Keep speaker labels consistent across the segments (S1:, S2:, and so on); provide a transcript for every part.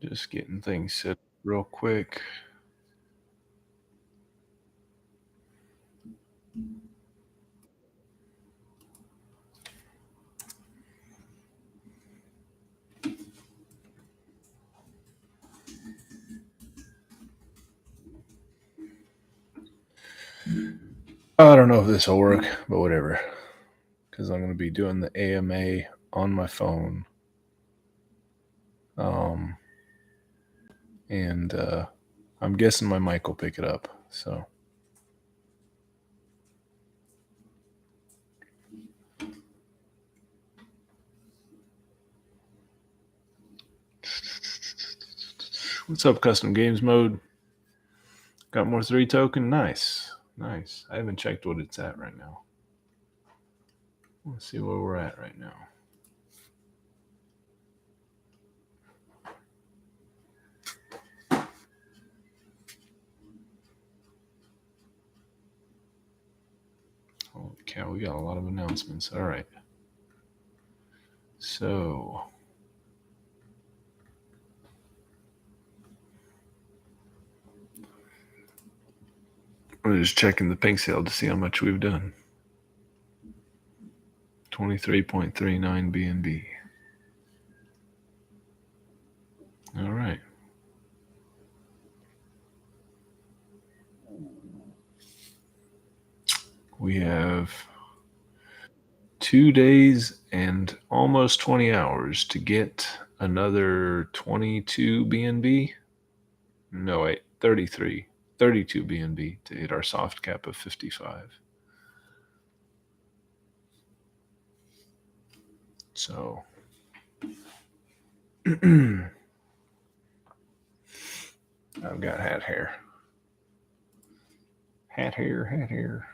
S1: Just getting things set real quick. I don't know if this will work, but whatever. Because I'm going to be doing the AMA on my phone. And I'm guessing my mic will pick it up. So. What's up, custom games mode? Got more 3 token? Nice. Nice. I haven't checked what it's at right now. Let's see where we're at right now. Holy cow, we got a lot of announcements. All right. So. I'm just checking the Pinksale to see how much we've done. 23.39 BNB. All right. We have 2 days and almost 20 hours to get another 22 BNB. No, wait, 32 BNB to hit our soft cap of 55. So I've got hat hair. Hat hair.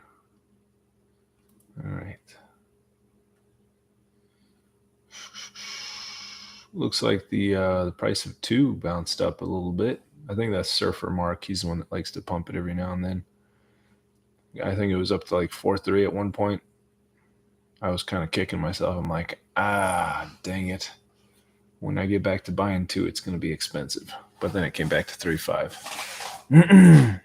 S1: All right. Looks like the price of 2 bounced up a little bit. I think that's Surfer Mark. He's the one that likes to pump it every now and then. I think it was up to like 4.3 at one point. I was kind of kicking myself. I'm like, dang it. When I get back to buying 2, it's going to be expensive. But then it came back to 3.5.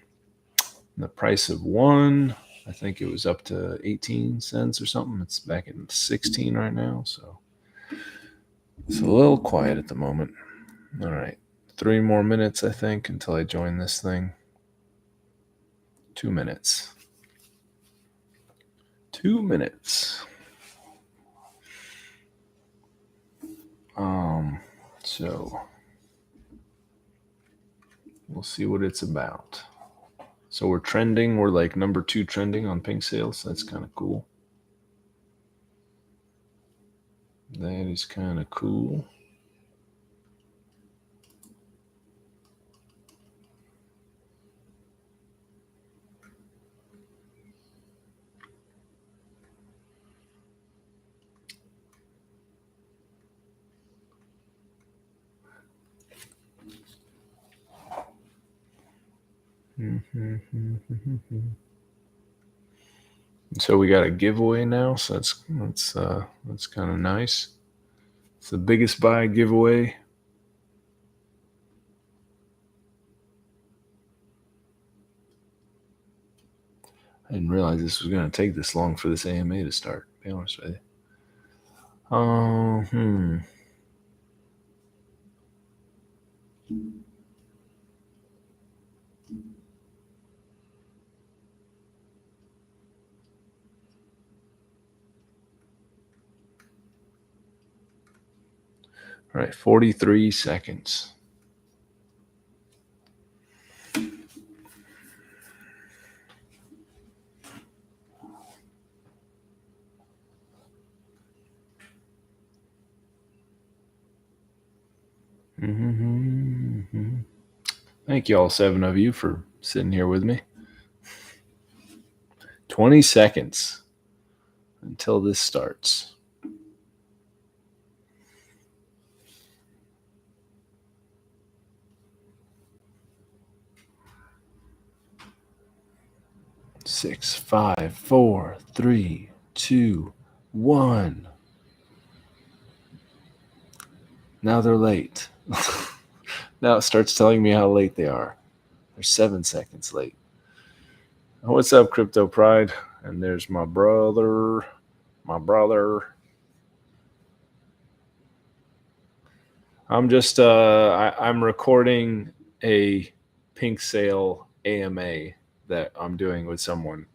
S1: The price of 1, I think it was up to 18 cents or something. It's back at 16 right now. So it's a little quiet at the moment. All right. 3 more minutes, I think, until I join this thing. 2 minutes. 2 minutes. So we'll see what it's about. So we're trending. We're like number 2 trending on Pinksale, so that's kind of cool. That is kind of cool. So we got a giveaway now, so that's kind of nice. It's the biggest buy giveaway. I didn't realize this was going to take this long for this AMA to start, to be honest with you. All right, 43 seconds. Thank you all 7 of you for sitting here with me. 20 seconds until this starts. Six, 5, 4, 3, 2, 1. Now they're late. Now it starts telling me how late they are. They're 7 seconds late. What's up, Crypto Pride? And there's my brother. My brother. I'm just I'm recording a Pinksale AMA that I'm doing with someone.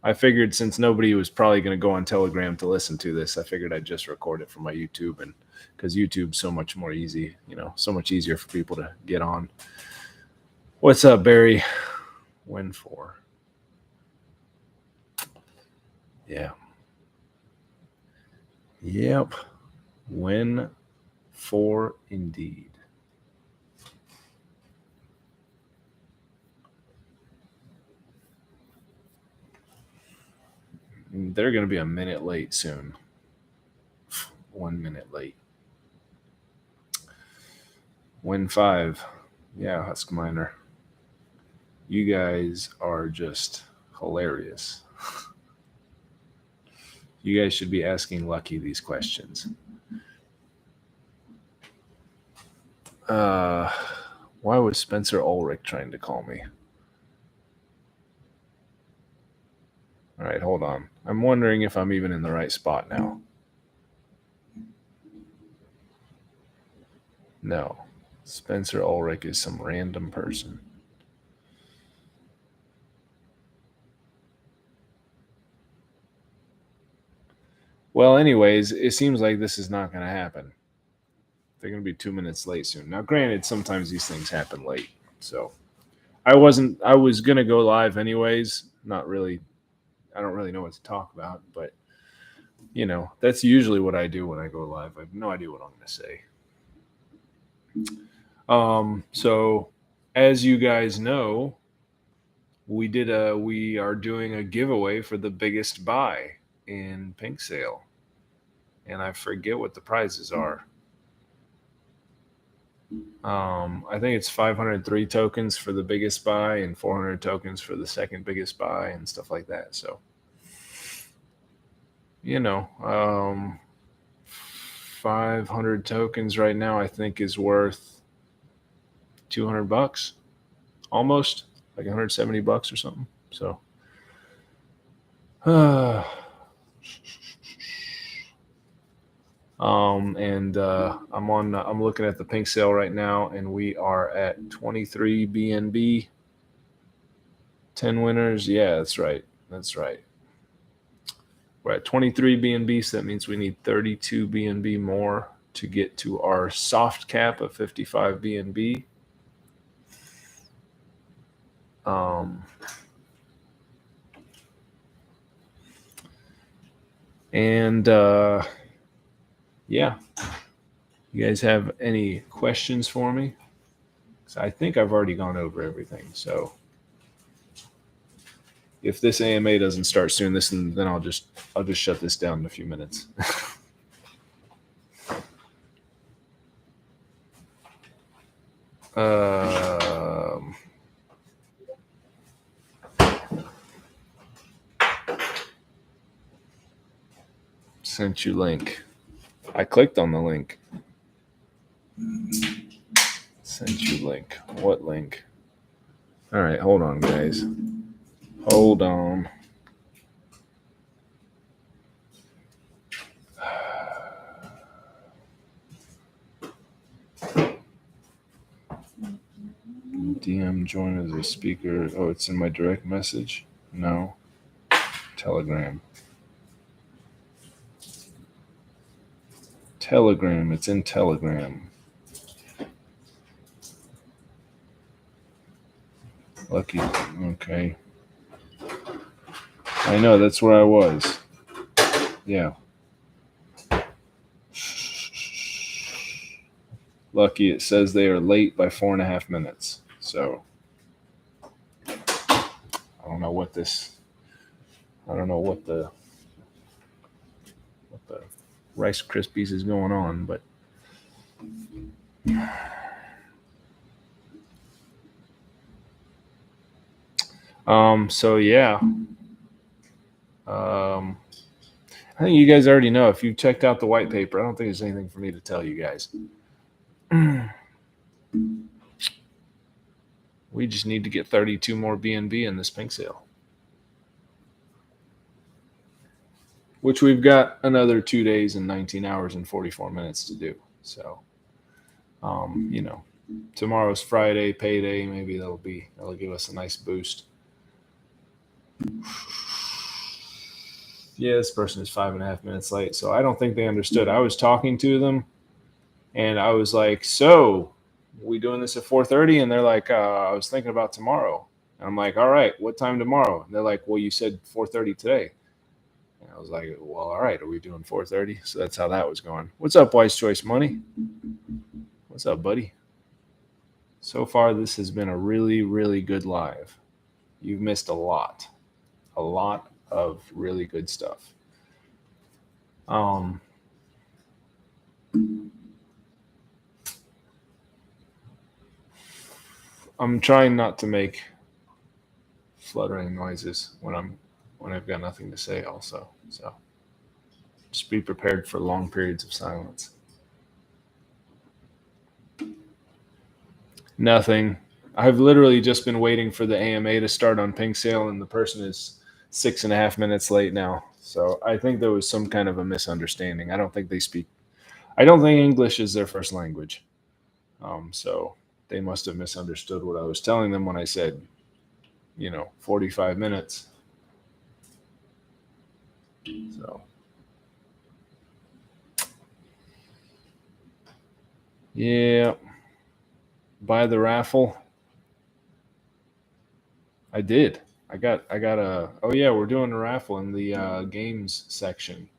S1: I figured since nobody was probably going to go on Telegram to listen to this, I figured I'd just record it from my YouTube, and because YouTube's so much more easy, so much easier for people to get on. What's up, Barry? When for? Yeah. Yep. When for indeed. They're going to be a minute late soon. 1 minute late. Win 5. Yeah, Husk Miner. You guys are just hilarious. You guys should be asking Lucky these questions. Why was Spencer Ulrich trying to call me? All right, hold on. I'm wondering if I'm even in the right spot now. No. Spencer Ulrich is some random person. Well, anyways, it seems like this is not going to happen. They're going to be 2 minutes late soon. Now, granted, sometimes these things happen late. So I was going to go live anyways. Not really. I don't really know what to talk about, but that's usually what I do when I go live. I have no idea what I'm going to say. So as you guys know, we are doing a giveaway for the biggest buy in Pinksale. And I forget what the prizes are. I think it's 503 tokens for the biggest buy and 400 tokens for the second biggest buy and stuff like that. So, 500 tokens right now, I think, is worth $200, almost like $170 or something. So, I'm looking at the Pinksale right now, and we are at 23 BNB, 10 winners. Yeah, that's right. We're at 23 BNB, so that means we need 32 BNB more to get to our soft cap of 55 BNB. Yeah. You guys have any questions for me? So I think I've already gone over everything. So if this AMA doesn't start soon, then I'll just shut this down in a few minutes. Sent you link. I clicked on the link. Sent you link. What link? All right, hold on, guys. Hold on. DM join as a speaker. Oh, it's in my direct message? No. Telegram. It's in Telegram. Lucky. Okay. I know, that's where I was. Yeah. Lucky, it says they are late by 4.5 minutes. So I don't know what the Rice Krispies is going on, but so yeah. I think you guys already know. If you checked out the white paper, I don't think there's anything for me to tell you guys. We just need to get 32 more BNB in this Pinksale, which we've got another 2 days and 19 hours and 44 minutes to do. So, you know, tomorrow's Friday, payday. Maybe that'll give us a nice boost. Yeah, this person is 5.5 minutes late, so I don't think they understood. I was talking to them, and I was like, "So, we doing this at 4:30?" And they're like, "I was thinking about tomorrow." And I'm like, "All right, what time tomorrow?" And they're like, "Well, you said 4:30 today." And I was like, "Well, all right, are we doing 4:30?" So that's how that was going. What's up, Wise Choice Money? What's up, buddy? So far, this has been a really, really good live. You've missed a lot of really good stuff. Um, I'm trying not to make fluttering noises when I've got nothing to say. Also, so just be prepared for long periods of silence. Nothing. I've literally just been waiting for the AMA to start on Pinksale, and the person is 6.5 minutes late now. So I think there was some kind of a misunderstanding. I don't think they speak. I don't think English is their first language. So they must have misunderstood what I was telling them when I said, 45 minutes. So, yeah, buy the raffle. I did. I got a. Oh yeah, we're doing a raffle in the games section.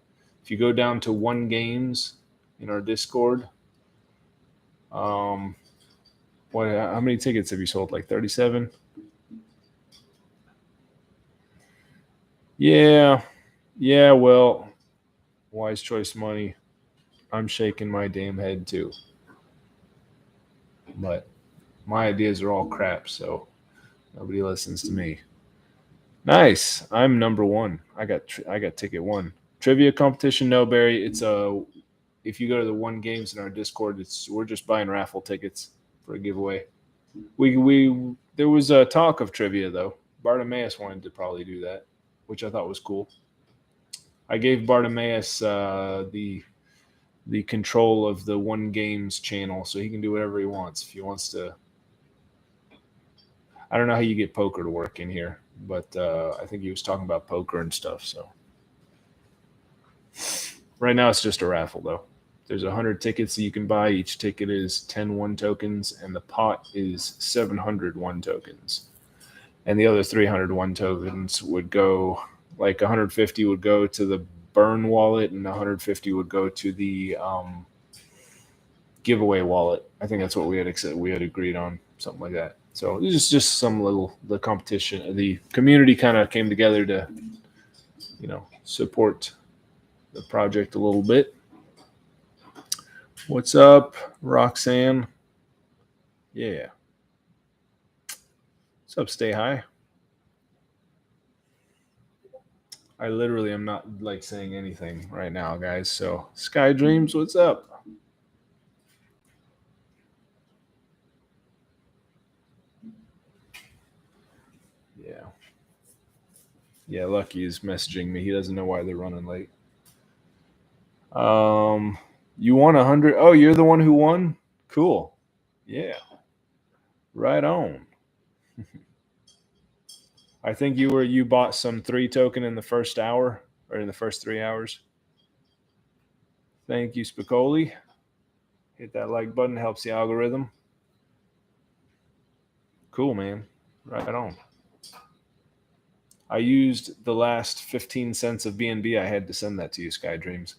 S1: If you go down to one games in our Discord, um, what? How many tickets have you sold? Like 37. Yeah, yeah. Well, wise choice money. I'm shaking my damn head too. But my ideas are all crap, so nobody listens to me. Nice. I'm number one. I got ticket one. Trivia competition. No, Barry. It's a. If you go to the one games in our Discord, we're just buying raffle tickets for a giveaway. We there was a talk of trivia though. Bartimaeus wanted to probably do that, which I thought was cool. I gave Bartimaeus the control of the one games channel, so he can do whatever he wants. If he wants to, I don't know how you get poker to work in here, but I think he was talking about poker and stuff. So right now it's just a raffle though. There's 100 tickets that you can buy. Each ticket is 10 one tokens, and the pot is 700 one tokens. And the other 300 one tokens would go, like 150 would go to the burn wallet, and 150 would go to the giveaway wallet. I think that's what we had agreed on, something like that. So this is just some little the competition. The community kind of came together to, support the project a little bit. What's up, Roxanne? Yeah. What's up, Stay High? I literally am not like saying anything right now, guys. So Sky Dreams, what's up? Yeah. Yeah, Lucky is messaging me. He doesn't know why they're running late. You won 100. Oh, you're the one who won? Cool. Yeah. Right on. I think you bought some 3 token in the first hour or in the first 3 hours. Thank you, Spicoli. Hit that like button, helps the algorithm. Cool, man. Right on. I used the last 15 cents of BNB. I had to send that to you, Sky Dreams.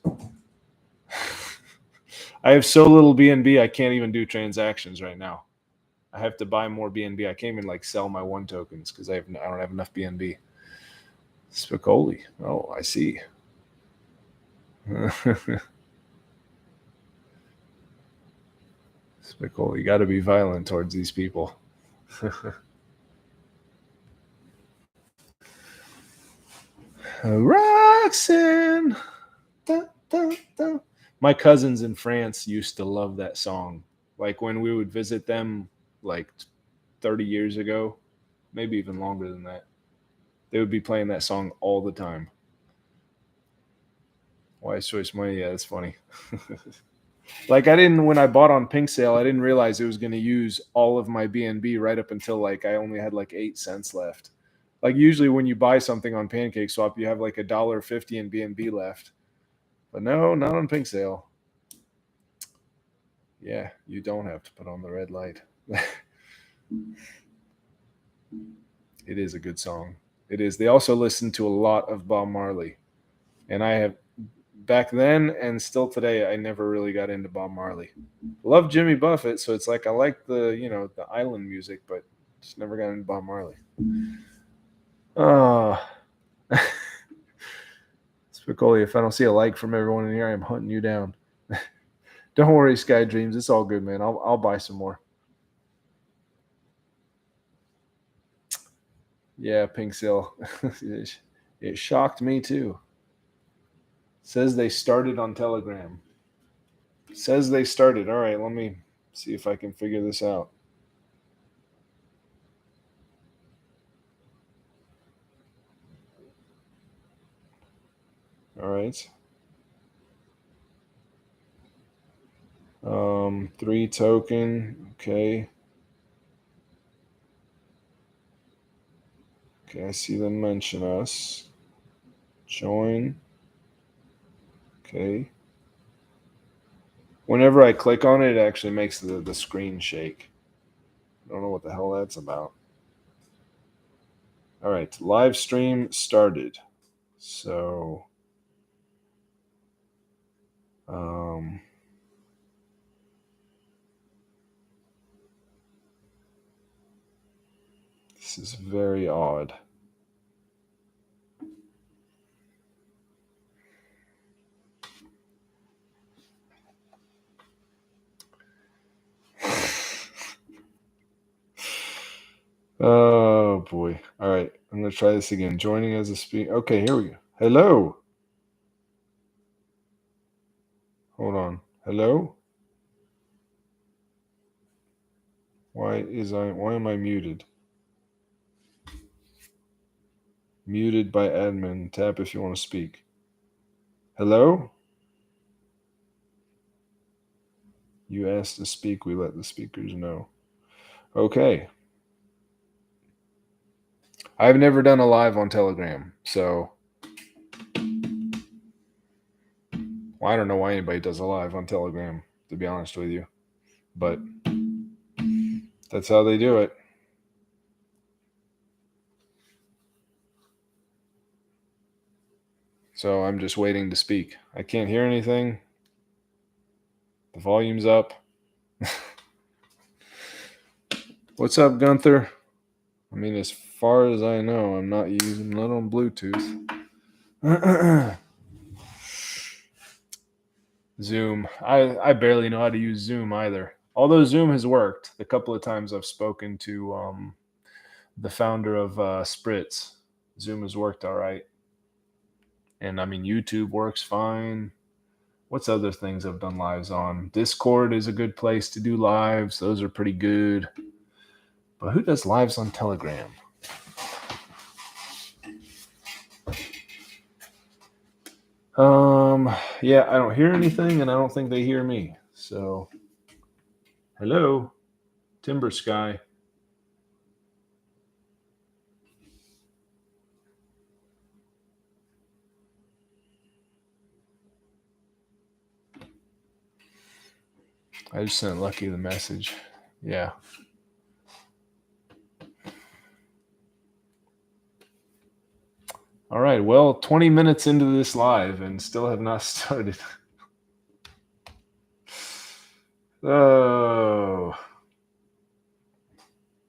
S1: I have so little BNB, I can't even do transactions right now. I have to buy more BNB. I can't even like sell my one tokens because I don't have enough BNB. Spicoli. Oh, I see. Spicoli, you got to be violent towards these people. Roxanne. Da, da, da. My cousins in France used to love that song. Like when we would visit them, like 30 years ago, maybe even longer than that. They would be playing that song all the time. Wise choice money, yeah, that's funny. Like I didn't when I bought on Pinksale, I didn't realize it was going to use all of my BNB right up until like I only had like 8 cents left. Like usually when you buy something on Pancake Swap, you have like $1.50 in BNB left. But no, not on Pinksale. Yeah, you don't have to put on the red light. It is a good song. It is. They also listen to a lot of Bob Marley. And I have back then and still today I never really got into Bob Marley. Love Jimmy Buffett, so it's like I like the island music, but just never got into Bob Marley. Oh. Spicoli, if I don't see a like from everyone in here, I'm hunting you down. Don't worry, Sky Dreams. It's all good, man. I'll buy some more. Yeah, Pinksale. It shocked me too. Says they started on Telegram. Says they started. All right, let me see if I can figure this out. All right. 3 token. Okay. Okay, I see them mention us. Join. Okay. Whenever I click on it, it actually makes the screen shake. I don't know what the hell that's about. All right, live stream started. So, this is very odd. Oh boy. All right, I'm going to try this again. Joining as a speaker. Okay, here we go. Hello. Hold on. Hello? Why am I muted? Muted by admin. Tap if you want to speak. Hello? You asked to speak, we let the speakers know. Okay. I've never done a live on Telegram, so I don't know why anybody does a live on Telegram, to be honest with you. But that's how they do it. So I'm just waiting to speak. I can't hear anything. The volume's up. What's up, Gunther? I mean, as far as I know, I'm not on Bluetooth. Zoom. I barely know how to use Zoom either. Although Zoom has worked the couple of times I've spoken to the founder of Spritz. Zoom has worked all right. And I mean, YouTube works fine. What's other things I've done lives on? Discord is a good place to do lives. Those are pretty good. But who does lives on Telegram? Yeah, I don't hear anything, and I don't think they hear me. So, hello, Timber Sky. I just sent Lucky the message. Yeah. All right. Well, 20 minutes into this live and still have not started. Oh.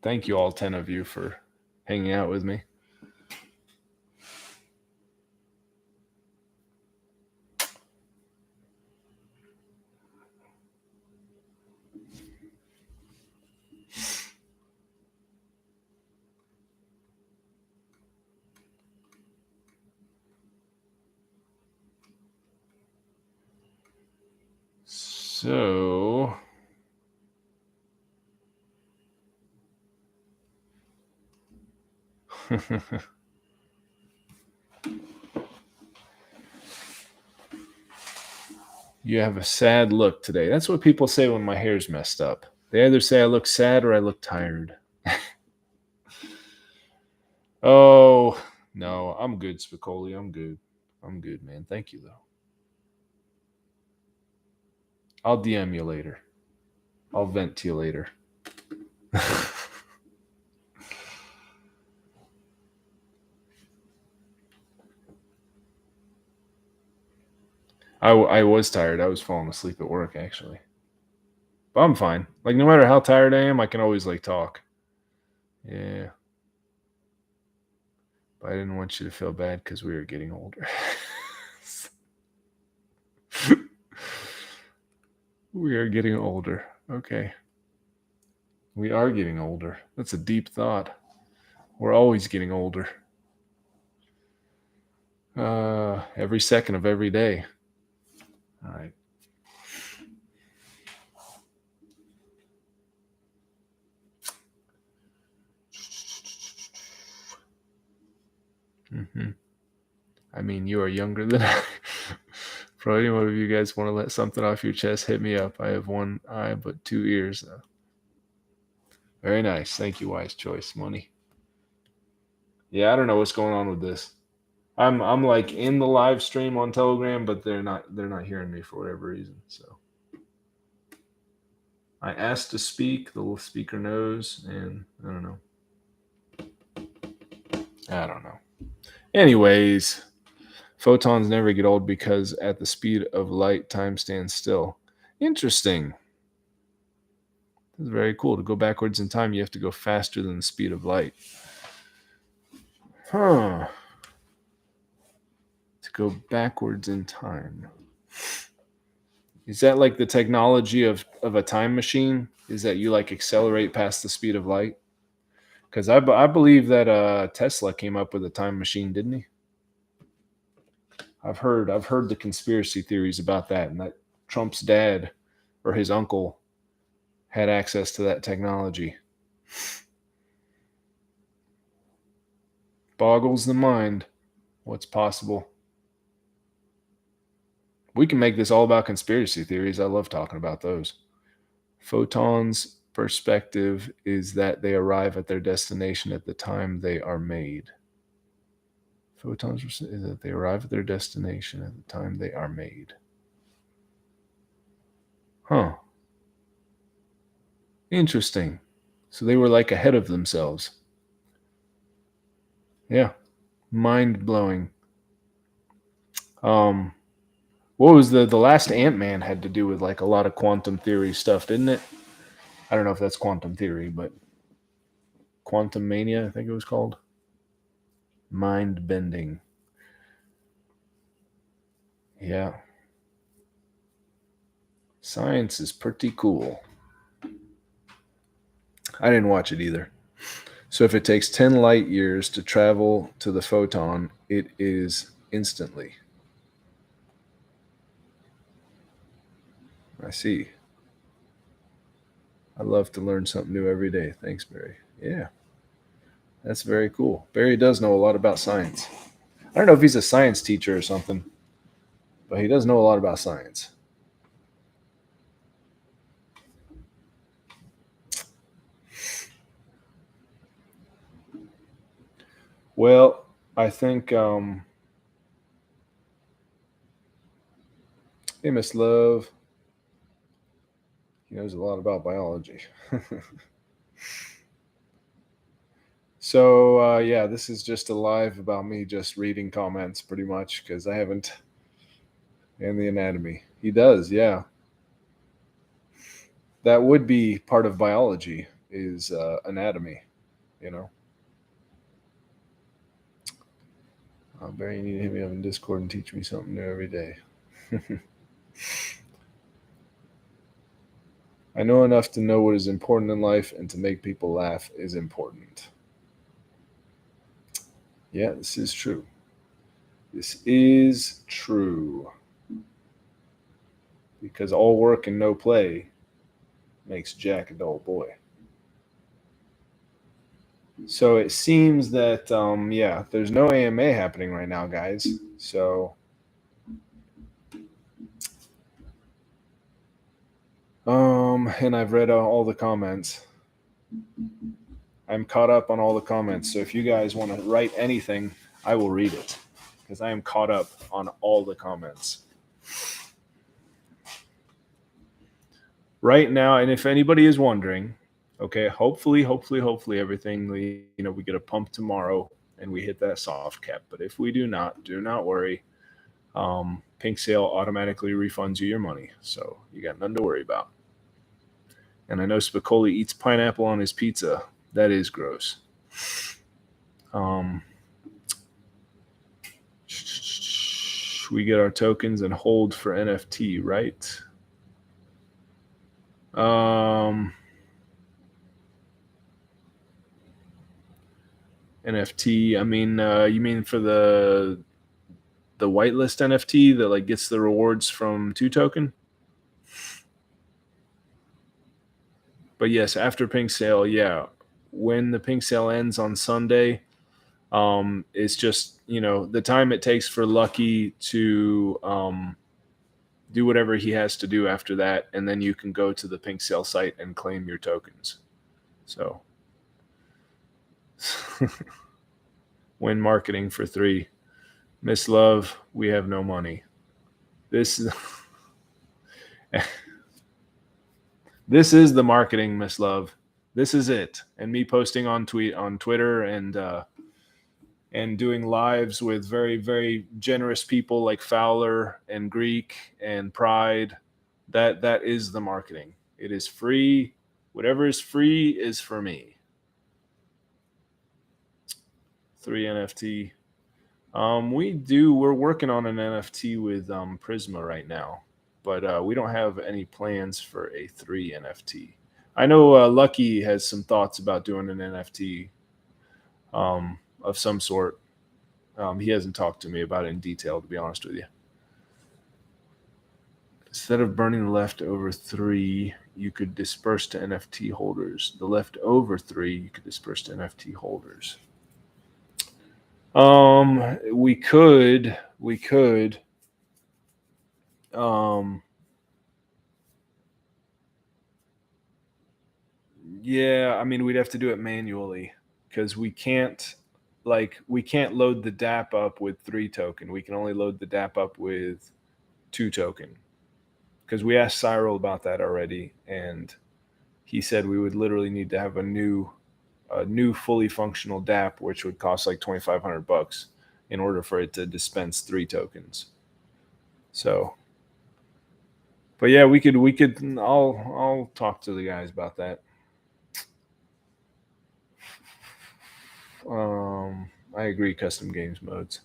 S1: Thank you, all 10 of you, for hanging out with me. So, You have a sad look today. That's what people say when my hair's messed up. They either say I look sad or I look tired. Oh, no, I'm good, Spicoli. I'm good. I'm good, man. Thank you, though. I'll DM you later. I'll vent to you later. I was tired. I was falling asleep at work, actually. But I'm fine. Like, no matter how tired I am, I can always, like, talk. Yeah. But I didn't want you to feel bad because we were getting older. We are getting older. Okay. We are getting older. That's a deep thought. We're always getting older. Every second of every day. All right. Mm-hmm. I mean, you are younger than I. For any one of you guys want to let something off your chest, hit me up. I have one eye but two ears. Very nice. Thank you, wise choice, money. Yeah, I don't know what's going on with this. I'm like in the live stream on Telegram, but they're not hearing me for whatever reason. So I asked to speak. The little speaker knows, and I don't know. I don't know. Anyways, photons never get old because at the speed of light, time stands still. Interesting. That's very cool. To go backwards in time, you have to go faster than the speed of light. Huh. To go backwards in time. Is that like the technology of a time machine? Is that you like accelerate past the speed of light? Because I believe that Tesla came up with a time machine, didn't he? I've heard the conspiracy theories about that, and that Trump's dad or his uncle had access to that technology. Boggles the mind. What's possible? We can make this all about conspiracy theories. I love talking about those. Photons' perspective is that they arrive at their destination at the time they are made. Photons is that they arrive at their destination at the time they are made. Huh. Interesting. So they were like ahead of themselves. Yeah. Mind blowing. Um, what was the last Ant-Man had to do with like a lot of quantum theory stuff, didn't it? I don't know if that's quantum theory, but Quantum Mania, I think it was called. Mind bending. Yeah. Science is pretty cool. I didn't watch it either. So if it takes 10 light years to travel to the photon, it is instantly. I see. I love to learn something new every day. Thanks, Barry. Yeah, that's very cool. Barry does know a lot about science. I don't know if he's a science teacher or something, but he does know a lot about science. Well, I think, hey, Miss Love, he knows a lot about biology. So, yeah, this is just a live about me just reading comments pretty much because I haven't. And the anatomy. He does, yeah. That would be part of biology is anatomy, you know. Barry, you need to hit me up in Discord and teach me something new every day. I know enough to know what is important in life, and to make people laugh is important. Yeah, this is true. This is true. Because all work and no play makes Jack a dull boy. So it seems that yeah, there's no AMA happening right now, guys. So and I've read all the comments. I'm caught up on all the comments. So if you guys want to write anything, I will read it because I am caught up on all the comments right now. And if anybody is wondering, okay, hopefully everything, we get a pump tomorrow and we hit that soft cap. But if we do not, do not worry. Pinksale automatically refunds you your money, so you got nothing to worry about. And I know Spicoli eats pineapple on his pizza. That is gross. Um, we get our tokens and hold for NFT, right? NFT. I mean, you mean for the whitelist NFT that like gets the rewards from two token? But yes, after pink sale, yeah. When the pink sale ends on Sunday, it's just the time it takes for Lucky to do whatever he has to do after that, and then you can go to the pink sale site and claim your tokens. So when marketing for 3, Miss Love, we have no money. This this is the marketing, Miss Love. This is it. And me posting on Twitter and doing lives with very, very generous people like Fowler and Greek and Pride. That is the marketing. It is free. Whatever is free is for me. 3 NFT. We're working on an NFT with Prisma right now, but we don't have any plans for a 3 NFT. I know Lucky has some thoughts about doing an NFT of some sort. He hasn't talked to me about it in detail, to be honest with you. Instead of burning the leftover 3, you could disperse to NFT holders. The leftover 3, you could disperse to NFT holders. We could. Um, yeah, I mean, we'd have to do it manually because we can't load the DApp up with 3 token. We can only load the DApp up with 2 token because we asked Cyril about that already, and he said we would literally need to have a new fully functional DApp, which would cost like $2,500 in order for it to dispense 3 tokens. So, but yeah, we could. I'll talk to the guys about that. I agree. Custom games modes.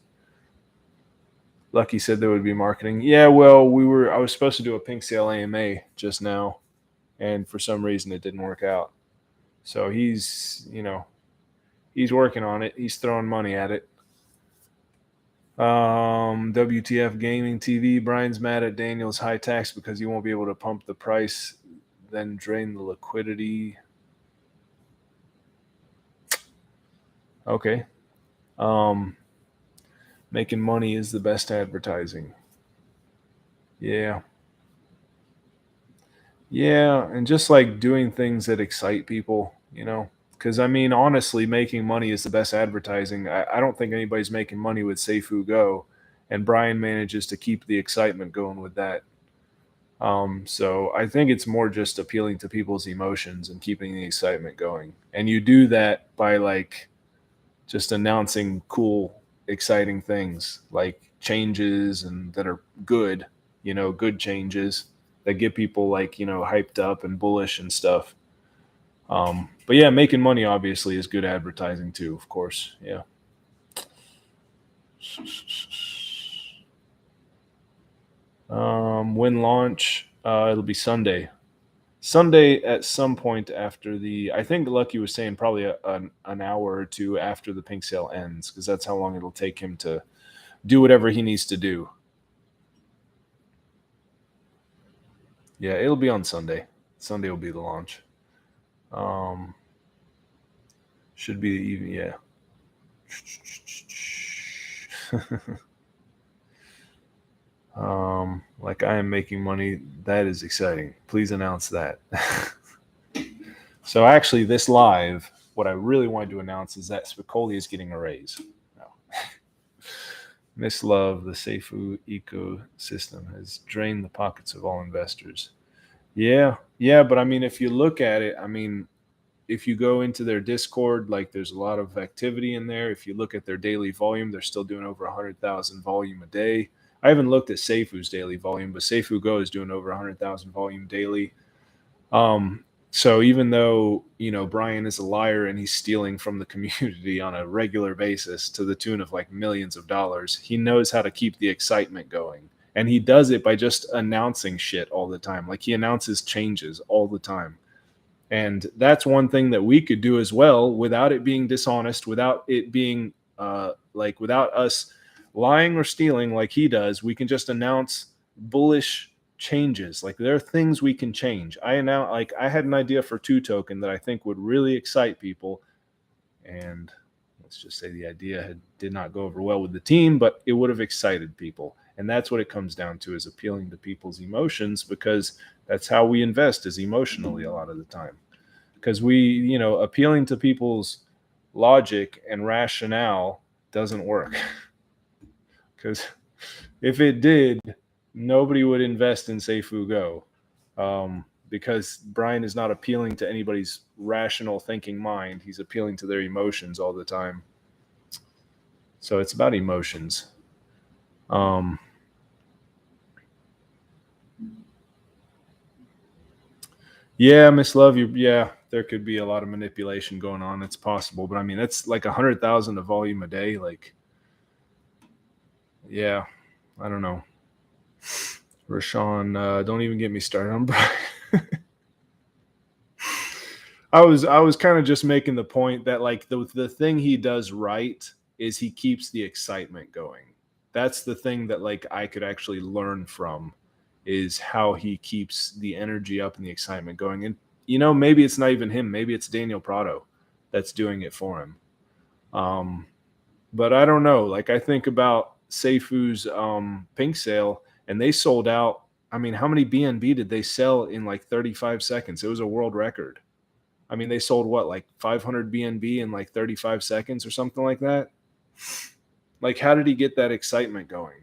S1: Lucky said there would be marketing. Yeah, well, I was supposed to do a pink sale AMA just now, and for some reason it didn't work out. So he's working on it. He's throwing money at it. WTF Gaming TV. Brian's mad at Daniel's high tax because he won't be able to pump the price, then drain the liquidity. Okay. Um, Making money is the best advertising. Yeah. Yeah, and just like doing things that excite people. Because I mean, honestly, making money is the best advertising. I don't think anybody's making money with Seifu Go, and Brian manages to keep the excitement going with that. So I think it's more just appealing to people's emotions and keeping the excitement going. And you do that by like just announcing cool, exciting things like changes and that are good changes that get people like, hyped up and bullish and stuff. But yeah, making money obviously is good advertising too, of course. Yeah. When launch, it'll be Sunday. Sunday at some point after I think Lucky was saying probably an hour or two after the pink sale ends, because that's how long it'll take him to do whatever he needs to do. Yeah, it'll be on Sunday. Sunday will be the launch. Um, Should be even, yeah. Like I am making money. That is exciting. Please announce that. So actually, this live, what I really wanted to announce is that Spicoli is getting a raise. No. Miss Love, the Seifu ecosystem has drained the pockets of all investors. Yeah, yeah, but I mean, if you look at it, I mean, if you go into their Discord, like there's a lot of activity in there. If you look at their daily volume, they're still doing over 100,000 volume a day. I haven't looked at Seifu's daily volume, but Seifu Go is doing over 100,000 volume daily. So even though Brian is a liar and he's stealing from the community on a regular basis to the tune of like millions of dollars, he knows how to keep the excitement going, and he does it by just announcing shit all the time. Like he announces changes all the time, and that's one thing that we could do as well without it being dishonest, without it being like without us lying or stealing like he does. We can just announce bullish changes. Like there are things we can change. I had an idea for 2 token that I think would really excite people, and let's just say the idea did not go over well with the team, but it would have excited people. And that's what it comes down to, is appealing to people's emotions, because that's how we invest, is emotionally a lot of the time. Because appealing to people's logic and rationale doesn't work. Because if it did, nobody would invest in Seifu Go, because Brian is not appealing to anybody's rational thinking mind. He's appealing to their emotions all the time. So it's about emotions. Um, yeah, Miss Love, yeah, there could be a lot of manipulation going on. It's possible, but I mean, that's like 100,000 of volume a day. Like, yeah, I don't know. Rashawn, don't even get me started on Brian. I was kind of just making the point that like the thing he does right is he keeps the excitement going. That's the thing that like I could actually learn from, is how he keeps the energy up and the excitement going. And maybe it's not even him. Maybe it's Daniel Prado that's doing it for him. Um, but I don't know. Like I think about Seifu's Pinksale, and they sold out. I mean, how many BNB did they sell in like 35 seconds? It was a world record. I mean, they sold what, like 500 BNB in like 35 seconds or something like that. Like, how did he get that excitement going?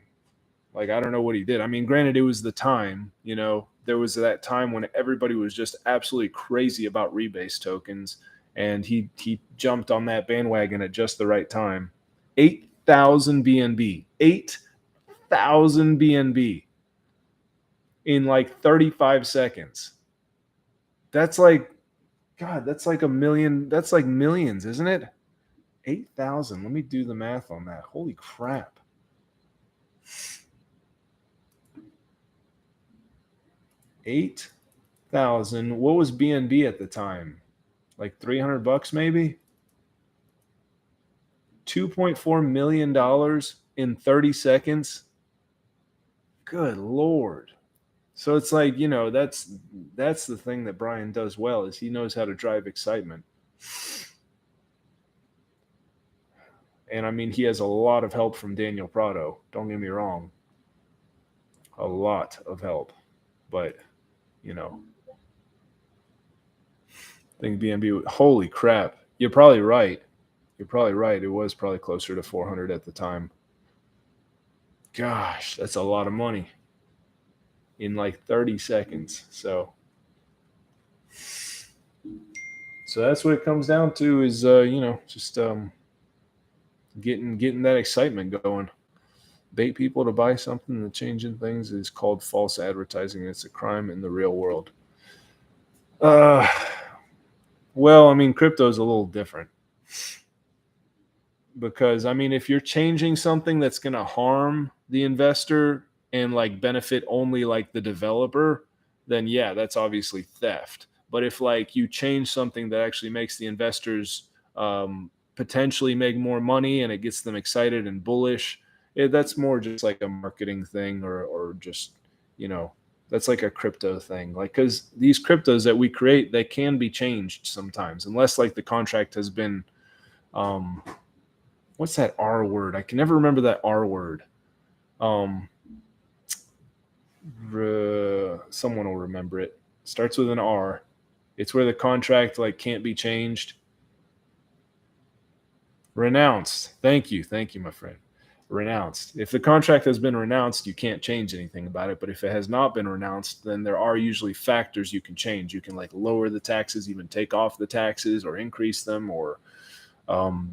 S1: Like, I don't know what he did. I mean, granted, it was the time, there was that time when everybody was just absolutely crazy about rebase tokens, and he jumped on that bandwagon at just the right time. 8,000 BNB, 8,000 BNB in like 35 seconds. That's like, God, that's like a million. That's like millions, isn't it? 8,000. Let me do the math on that. Holy crap. 8,000. What was BNB at the time? Like $300 maybe? $2.4 million in 30 seconds. Good Lord. So it's like, that's the thing that Brian does well, is he knows how to drive excitement. And I mean, he has a lot of help from Daniel Prado. Don't get me wrong. A lot of help. But, I think BNB, holy crap. You're probably right. You're probably right. It was probably closer to 400 at the time. Gosh, that's a lot of money in like 30 seconds. So that's what it comes down to, is just getting that excitement going. Bait people to buy something and changing things is called false advertising. It's a crime in the real world. Well, I mean, crypto is a little different, because I mean, if you're changing something that's going to harm the investor and like benefit only like the developer, then yeah, that's obviously theft. But if like you change something that actually makes the investors potentially make more money, and it gets them excited and bullish, that's more just like a marketing thing, or just, that's like a crypto thing. Like, because these cryptos that we create, they can be changed sometimes, unless like the contract has been Um, what's that R word? I can never remember that R word. Um, someone will remember it. Starts with an R. It's where the contract like can't be changed. Renounced. Thank you, my friend. Renounced. If the contract has been renounced, you can't change anything about it. But if it has not been renounced, then there are usually factors you can change. You can like lower the taxes, even take off the taxes, or increase them, or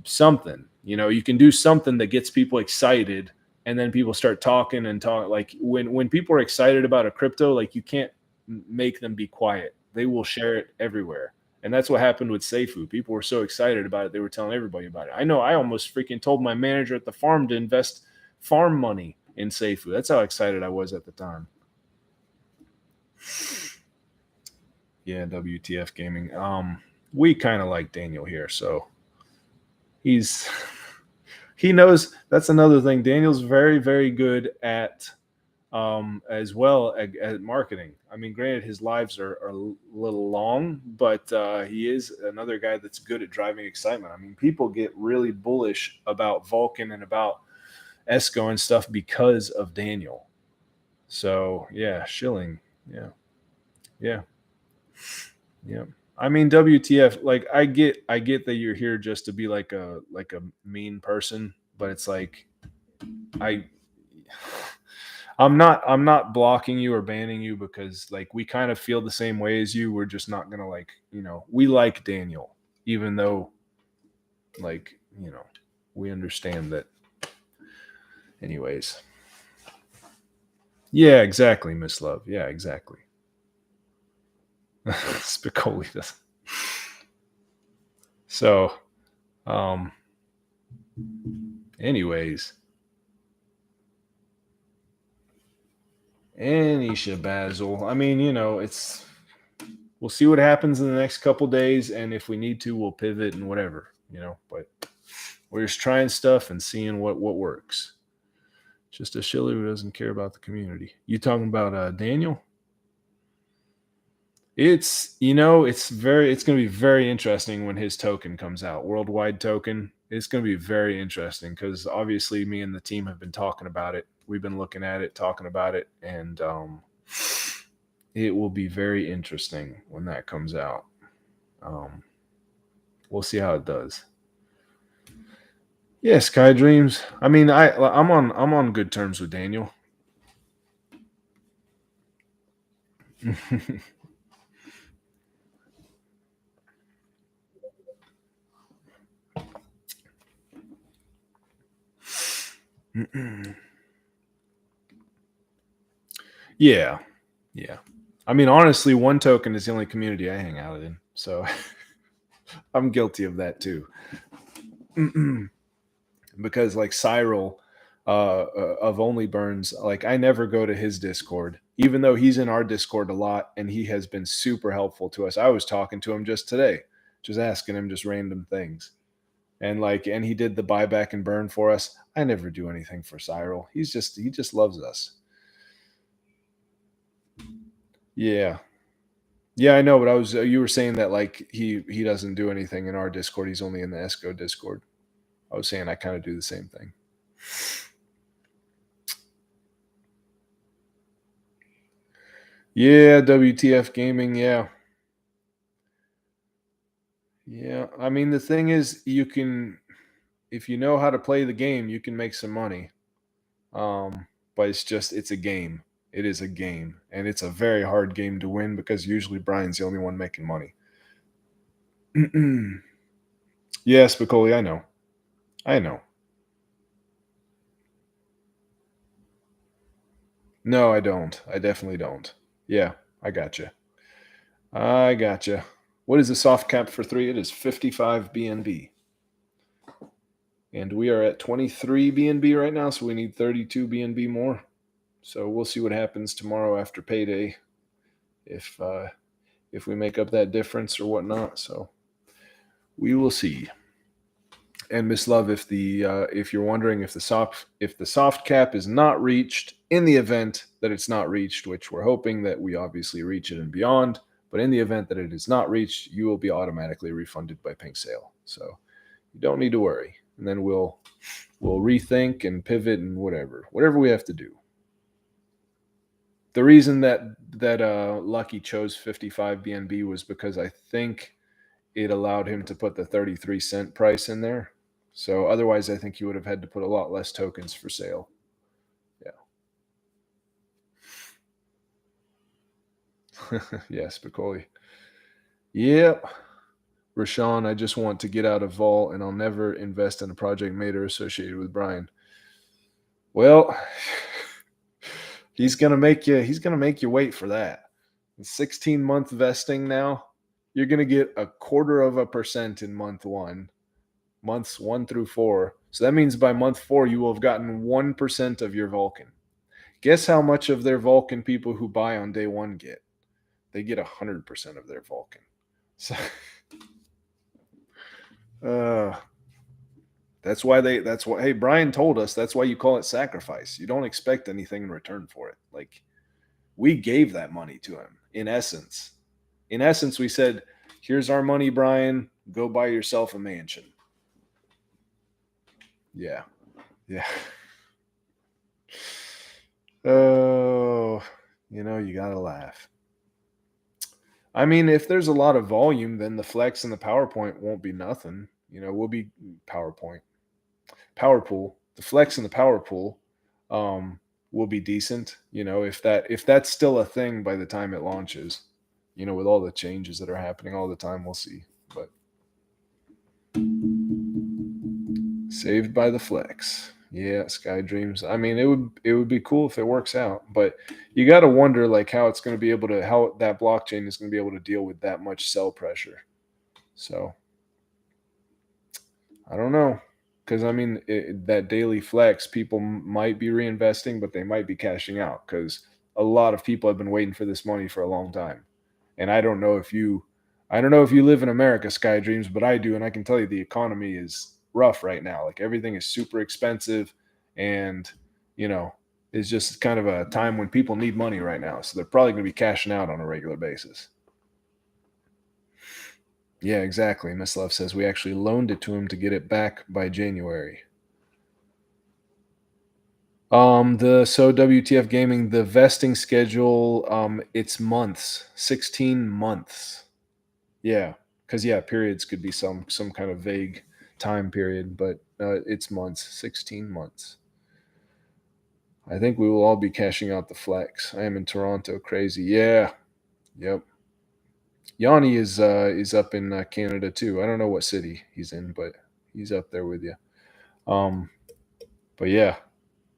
S1: something. You can do something that gets people excited, and then people start talking and talk. Like when people are excited about a crypto, like you can't make them be quiet. They will share it everywhere. And that's what happened with Seifu. People were so excited about it, they were telling everybody about it. I know I almost freaking told my manager at the farm to invest farm money in Seifu. That's how excited I was at the time. Yeah, WTF gaming. We kind of like Daniel here, so he's he knows. That's another thing. Daniel's very, very good at as well at marketing. I mean, granted, his lives are a little long, but he is another guy that's good at driving excitement. I mean, people get really bullish about Vulcan and about Esco and stuff because of Daniel. So yeah, Schilling. Yeah, yeah, yeah. I mean, WTF? Like, I get that you're here just to be like a mean person, but it's like I I'm not blocking you or banning you because like we kind of feel the same way as you. We're just not gonna like, we like Daniel, even though like, we understand that anyways. Yeah, exactly, Miss Love. Yeah, exactly. Spicoli does. So, um, anyways, any shabazzle. I mean, we'll see what happens in the next couple days, and if we need to, we'll pivot and whatever, But we're just trying stuff and seeing what works. Just a shiller who doesn't care about the community. You talking about Daniel? It's going to be very interesting when his token comes out, worldwide token. It's going to be very interesting because obviously me and the team have been talking about it. We've been looking at it, talking about it, and it will be very interesting when that comes out. Um, we'll see how it does. Yeah, Sky Dreams. I mean, I'm on good terms with Daniel. Yeah, yeah. I mean, honestly, one token is the only community I hang out in, so I'm guilty of that too. Because like Cyril of Only Burns, like I never go to his Discord, even though he's in our Discord a lot and he has been super helpful to us. I was talking to him just today, just asking him just random things. And he did the buyback and burn for us. I never do anything for Cyril. He just loves us. Yeah. Yeah, I know, but you were saying that like he doesn't do anything in our Discord. He's only in the Esco Discord. I was saying I kind of do the same thing. Yeah, WTF gaming, yeah. Yeah. I mean the thing is you can if you know how to play the game, you can make some money. But it's a game. It is a game. And it's a very hard game to win because usually Brian's the only one making money. Yes, Spicoli, I know. I know. No, I don't. I definitely don't. Yeah, I gotcha. I gotcha. What is the soft cap for three? It is 55 BNB. And we are at 23 BNB right now, so we need 32 BNB more. So we'll see what happens tomorrow after payday, if if we make up that difference or whatnot. So we will see. And Miss Love, if you're wondering if the soft cap is not reached, in the event that it's not reached, which we're hoping that we obviously reach it and beyond, but in the event that it is not reached, you will be automatically refunded by Pinksale. So You don't need to worry. And then we'll rethink and pivot and whatever we have to do. The reason that Lucky chose 55 BNB was because I think it allowed him to put the 33-cent price in there. So otherwise, I think he would have had to put a lot less tokens for sale. Yeah. Yes, Spicoli. Yep. Rashawn, I just want to get out of Vol and I'll never invest in a project made or associated with Brian. Well, he's gonna make you wait for that. 16-month vesting now. You're gonna get 0.25% in month one, months 1 through 4. So that means by month 4 you will have gotten 1% of your Vulcan. Guess how much of their Vulcan people who buy on day one get? They get 100% of their Vulcan. So uh that's why hey, Brian told us that's why you call it sacrifice. You don't expect anything in return for it. Like, we gave that money to him in essence. In essence, we said, here's our money, Brian. Go buy yourself a mansion. Yeah. Yeah. Oh, you got to laugh. I mean, if there's a lot of volume, then the flex and the PowerPoint won't be nothing. We'll be PowerPoint. Power pool. The flex and the power pool will be decent. If that's still a thing by the time it launches, with all the changes that are happening all the time, we'll see. But saved by the flex. Yeah, Sky Dreams. I mean, it would be cool if it works out, but you got to wonder like how it's going to be able to how that blockchain is going to be able to deal with that much sell pressure. So I don't know, because I mean that daily flex, people might be reinvesting, but they might be cashing out because a lot of people have been waiting for this money for a long time, and I don't know if you live in America, Sky Dreams, but I do, and I can tell you the economy is rough right now. Like, everything is super expensive, and you know, it's just kind of a time when people need money right now. So they're probably going to be cashing out on a regular basis. Yeah, exactly. Miss Love says we actually loaned it to him to get it back by January. So WTF Gaming, the vesting schedule, it's months, 16 months. Yeah, because periods could be some kind of vague time period, but it's months, 16 months. I think we will all be cashing out the flex. I am in Toronto, crazy. Yeah, yep. Yanni is up in Canada too. I don't know what city he's in, but he's up there with you. Um, but yeah,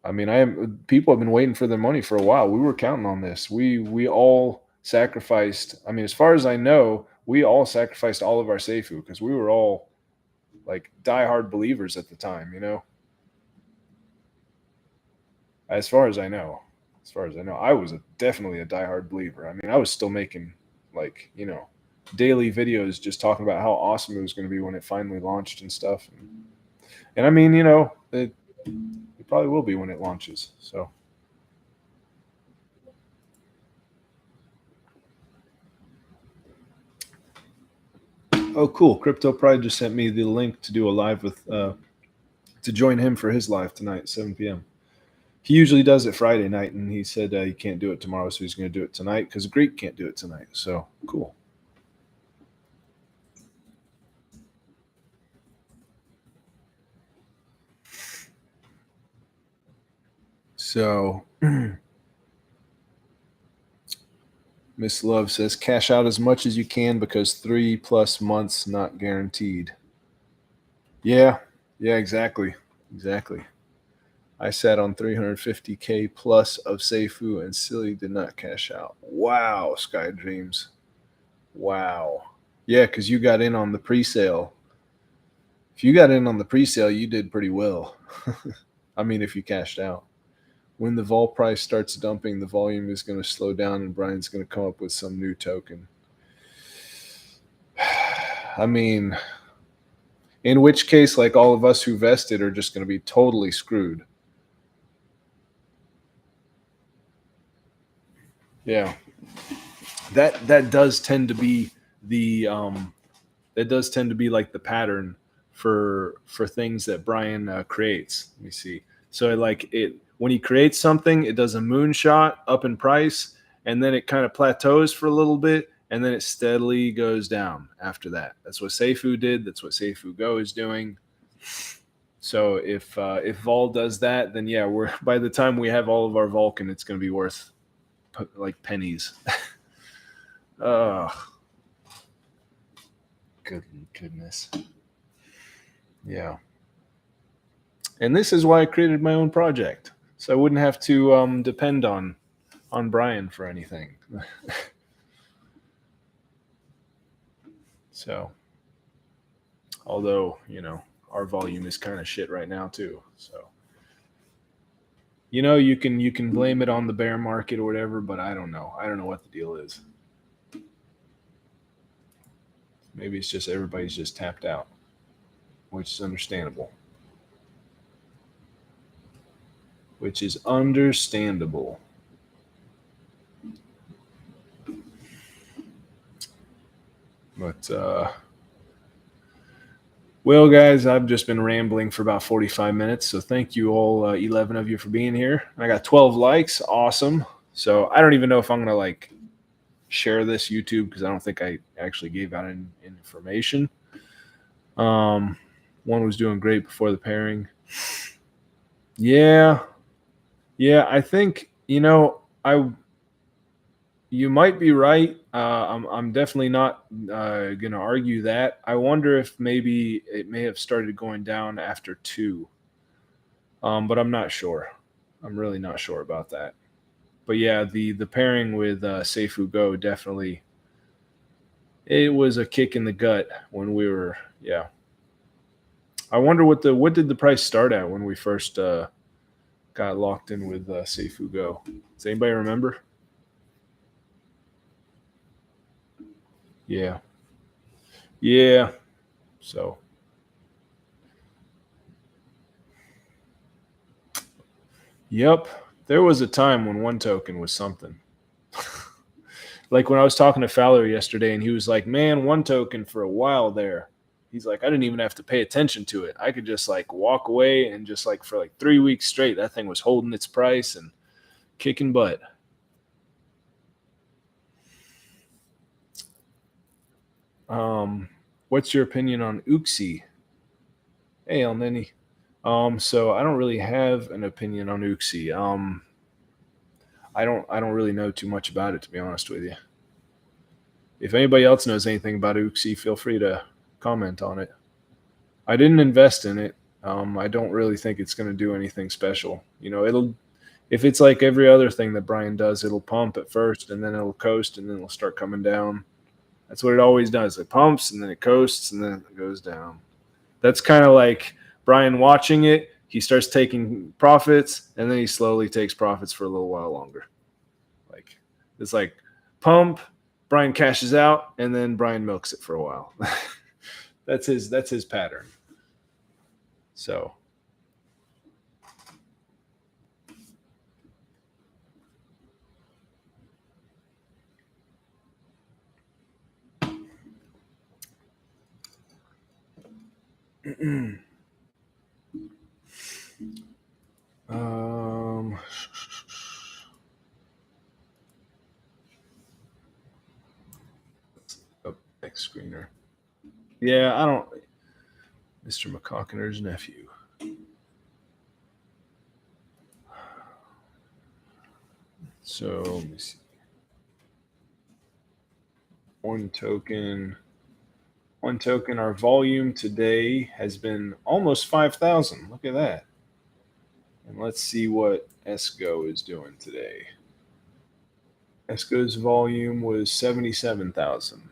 S1: I mean, people have been waiting for their money for a while. We were counting on this. We all sacrificed. I mean, as far as I know, we all sacrificed all of our Seifu because we were all like diehard believers at the time. As far as I know, I was definitely a diehard believer. I mean, I was still making like daily videos just talking about how awesome it was going to be when it finally launched and stuff. And I mean, it probably will be when it launches. So. Oh, cool. Crypto Pride just sent me the link to do a live with to join him for his live tonight, 7 p.m. He usually does it Friday night, and he said he can't do it tomorrow, so he's going to do it tonight because Greek can't do it tonight. So cool. So Miss Love says cash out as much as you can because 3+ months not guaranteed. Yeah, yeah, exactly. I sat on 350K plus of Seifu and Silly did not cash out. Wow, Sky Dreams. Wow. Yeah, because you got in on the pre-sale. If you got in on the pre-sale, you did pretty well. I mean, if you cashed out. When the vol price starts dumping, the volume is going to slow down and Brian's going to come up with some new token. I mean, in which case, like, all of us who vested are just going to be totally screwed. Yeah. That does tend to be the that does tend to be like the pattern for things that Brian creates. Let me see. So like it when he creates something, it does a moonshot up in price, and then it kind of plateaus for a little bit, and then it steadily goes down after that. That's what Seifu did. That's what Seifu Go is doing. So if Vol does that, then yeah, we're by the time we have all of our Vulcan, it's going to be worth like pennies. Oh, goodness. Yeah. And this is why I created my own project, so I wouldn't have to depend on Brian for anything. So, although our volume is kind of shit right now too, so you can blame it on the bear market or whatever, but I don't know what the deal is. Maybe it's just everybody's just tapped out, which is understandable. Which is understandable. But well, guys, I've just been rambling for about 45 minutes. So thank you all, 11 of you, for being here. I got 12 likes. Awesome. So I don't even know if I'm gonna like share this YouTube because I don't think I actually gave out any information. One was doing great before the pairing. Yeah, yeah. I think you might be right. I'm definitely not going to argue that. I wonder if maybe it may have started going down after 2, but I'm not sure. I'm really not sure about that. But yeah, the pairing with Seifu Go definitely, it was a kick in the gut when we were. Yeah, I wonder what did the price start at when we first got locked in with Seifu Go. Does anybody remember? Yeah, yeah. So yep. There was a time when one token was something. Like when I was talking to Fowler yesterday, and he was like, "Man, one token for a while there." He's like, "I didn't even have to pay attention to it. I could just like walk away, and just like for like 3 weeks straight, that thing was holding its price and kicking butt." Um, what's your opinion on Uxie? Hey, El Nini. So I don't really have an opinion on Uxie. I don't really know too much about it, to be honest with you. If anybody else knows anything about Uxie, feel free to comment on it. I didn't invest in it. I don't really think it's going to do anything special. It'll if it's like every other thing that Brian does, it'll pump at first and then it'll coast and then it'll start coming down. That's what it always does. It pumps and then it coasts and then it goes down. That's kind of like Brian watching it. He starts taking profits and then he slowly takes profits for a little while longer. Like it's like pump, Brian cashes out, and then Brian milks it for a while. That's his pattern. So um oh, next screener. Yeah, I don't Mr. McCockener's nephew. So let me see. One token. One token. Our volume today has been almost 5,000. Look at that. And let's see what Esco is doing today. Esco's volume was 77,000.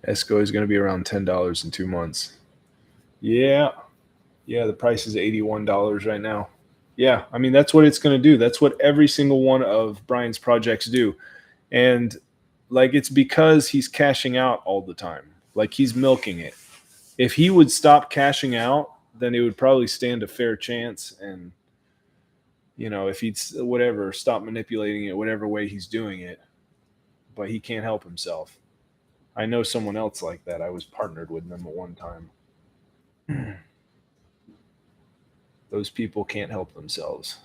S1: Esco is going to be around $10 in 2 months. Yeah. Yeah, the price is $81 right now. Yeah, I mean, that's what it's going to do. That's what every single one of Brian's projects do. And like, it's because he's cashing out all the time. Like, he's milking it. If he would stop cashing out, then it would probably stand a fair chance. And, if he'd stop manipulating it, whatever way he's doing it, but he can't help himself. I know someone else like that. I was partnered with them at one time. Those people can't help themselves.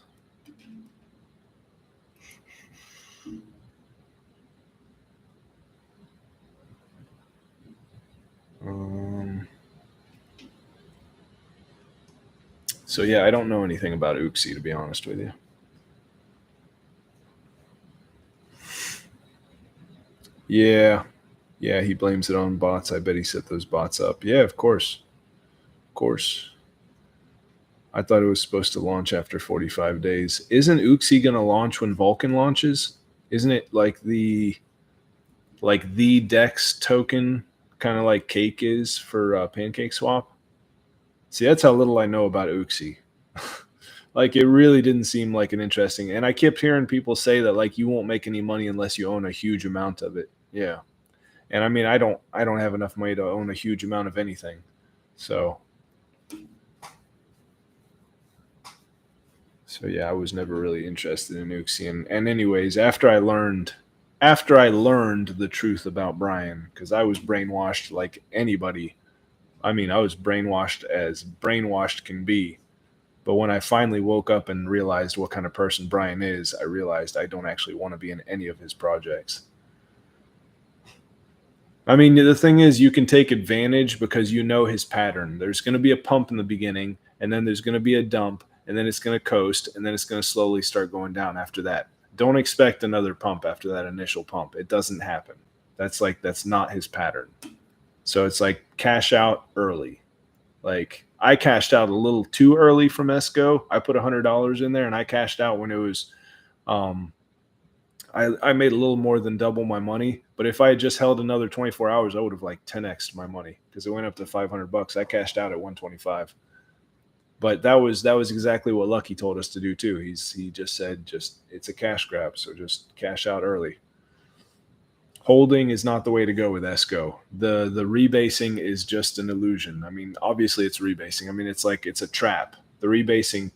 S1: Um, so yeah, I don't know anything about Uxie, to be honest with you. Yeah, yeah, he blames it on bots. I bet he set those bots up. Yeah, of course, of course. I thought it was supposed to launch after 45 days. Isn't Uxie going to launch when Vulcan launches? Isn't it like the Dex token, kind of like Cake is for Pancake Swap? See, that's how little I know about Uxie. Like, it really didn't seem like an interesting. And I kept hearing people say that like you won't make any money unless you own a huge amount of it. Yeah, and I mean, I don't have enough money to own a huge amount of anything. So so yeah, I was never really interested in Uxie. And anyways, after I learned the truth about Brian, because I was brainwashed like anybody. I mean, I was brainwashed as brainwashed can be. But when I finally woke up and realized what kind of person Brian is, I realized I don't actually want to be in any of his projects. I mean, the thing is, you can take advantage because you know his pattern. There's going to be a pump in the beginning, and then there's going to be a dump, and then it's going to coast, and then it's going to slowly start going down after that. Don't expect another pump after that initial pump. It doesn't happen. That's not his pattern. So it's like cash out early. Like I cashed out a little too early from Esco. I put $100 in there, and I cashed out when it was um, I made a little more than double my money. But if I had just held another 24 hours, I would have like 10x my money because it went up to $500. I cashed out at 125. But that was exactly what Lucky told us to do too. He just said just it's a cash grab, so just cash out early. Holding is not the way to go with Esco. The rebasing is just an illusion. I mean, obviously it's rebasing. I mean, it's like it's a trap. The rebasing